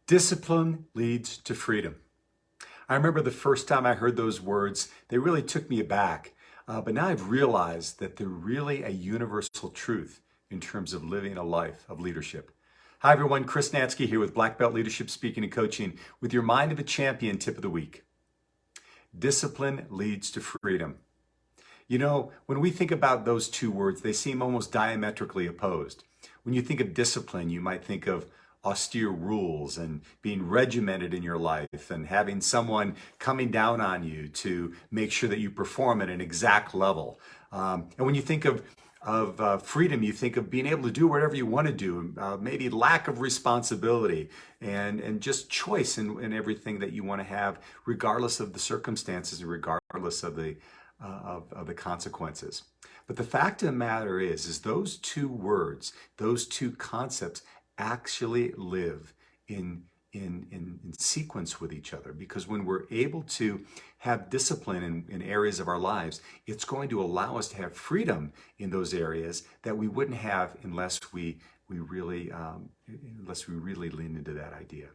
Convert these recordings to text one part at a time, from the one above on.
Discipline leads to freedom. I remember the first time I heard those words, they really took me aback. But now I've realized that they're really a universal truth in terms of living a life of leadership. Hi everyone, Chris Natzke here with Black Belt Leadership Speaking and Coaching with your Mind of a Champion tip of the week. Discipline leads to freedom. You know, when we think about those two words, they seem almost diametrically opposed. When you think of discipline, you might think of austere rules and being regimented in your life and having someone coming down on you to make sure that you perform at an exact level. And when you think of freedom, you think of being able to do whatever you want to do, maybe lack of responsibility and just choice in everything that you want to have, regardless of the circumstances and regardless of the consequences. But the fact of the matter is those two words, those two concepts actually live in sequence with each other, because when we're able to have discipline in areas of our lives, it's going to allow us to have freedom in those areas that we wouldn't have unless we really lean into that idea.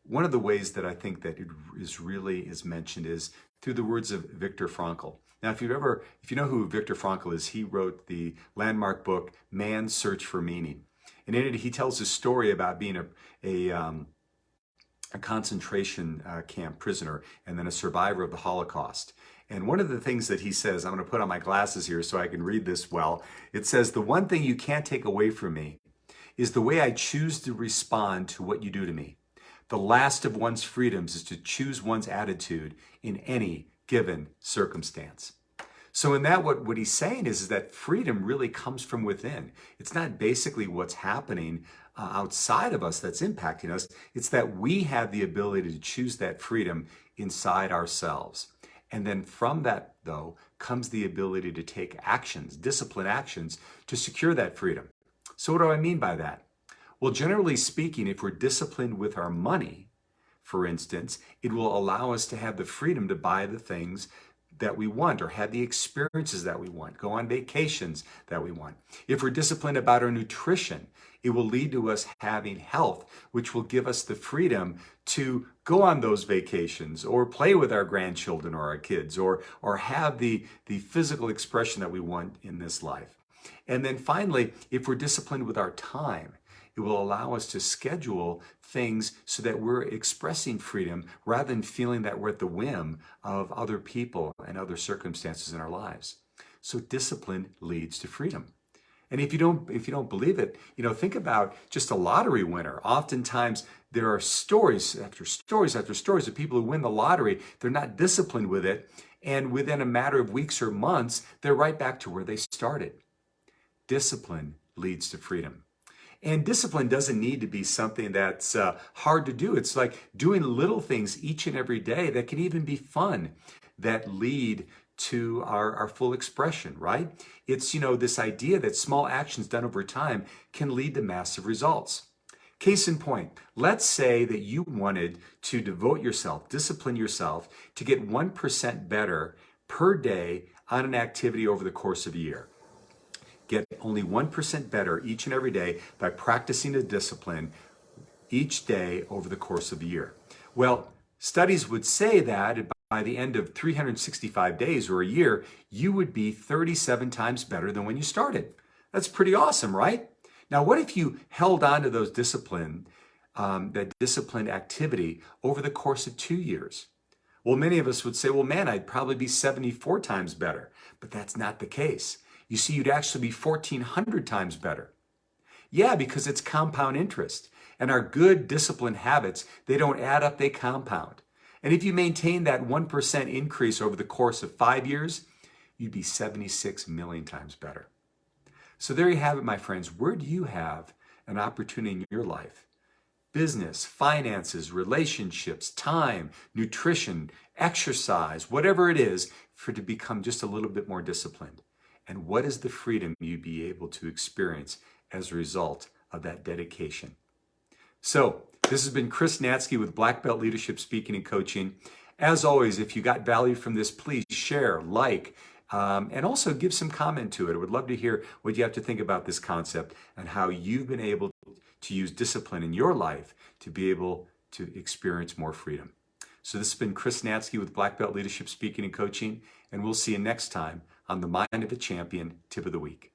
One of the ways that I think that it is mentioned is through the words of Viktor Frankl. Now, if you know who Viktor Frankl is, he wrote the landmark book Man's Search for Meaning. And in it, he tells a story about being a concentration camp prisoner and then a survivor of the Holocaust. And one of the things that he says, I'm going to put on my glasses here so I can read this well. It says, "The one thing you can't take away from me is the way I choose to respond to what you do to me. The last of one's freedoms is to choose one's attitude in any given circumstance." So in that, what he's saying is that freedom really comes from within. It's not basically what's happening outside of us that's impacting us. It's that we have the ability to choose that freedom inside ourselves. And then from that, though, comes the ability to take actions, discipline actions, to secure that freedom. So what do I mean by that? Well, generally speaking, if we're disciplined with our money, for instance, it will allow us to have the freedom to buy the things that we want or have the experiences that we want, go on vacations that we want. If we're disciplined about our nutrition, it will lead to us having health, which will give us the freedom to go on those vacations or play with our grandchildren or our kids or have the physical expression that we want in this life. And then finally, if we're disciplined with our time, it will allow us to schedule things so that we're expressing freedom rather than feeling that we're at the whim of other people and other circumstances in our lives. So discipline leads to freedom. And if you don't believe it, think about just a lottery winner. Oftentimes there are stories after stories after stories of people who win the lottery. They're not disciplined with it. And within a matter of weeks or months, they're right back to where they started. Discipline leads to freedom. And discipline doesn't need to be something that's hard to do. It's like doing little things each and every day that can even be fun, that lead to our full expression, right? It's, this idea that small actions done over time can lead to massive results. Case in point, let's say that you wanted to devote yourself, discipline yourself to get 1% better per day on an activity over the course of a year. Get only 1% better each and every day by practicing a discipline each day over the course of a year. Well, studies would say that by the end of 365 days or a year, you would be 37 times better than when you started. That's pretty awesome, right? Now, what if you held on to that disciplined activity over the course of 2 years? Well, many of us would say, well, man, I'd probably be 74 times better, but that's not the case. You see, you'd actually be 1,400 times better. Yeah, because it's compound interest. And our good disciplined habits, they don't add up, they compound. And if you maintain that 1% increase over the course of 5 years, you'd be 76 million times better. So there you have it, my friends. Where do you have an opportunity in your life? Business, finances, relationships, time, nutrition, exercise, whatever it is, to become just a little bit more disciplined. And what is the freedom you'd be able to experience as a result of that dedication? So this has been Chris Natzke with Black Belt Leadership Speaking and Coaching. As always, if you got value from this, please share, like, and also give some comment to it. I would love to hear what you have to think about this concept and how you've been able to use discipline in your life to be able to experience more freedom. So this has been Chris Natzke with Black Belt Leadership Speaking and Coaching, and we'll see you next time on the Mind of a Champion Tip of the Week.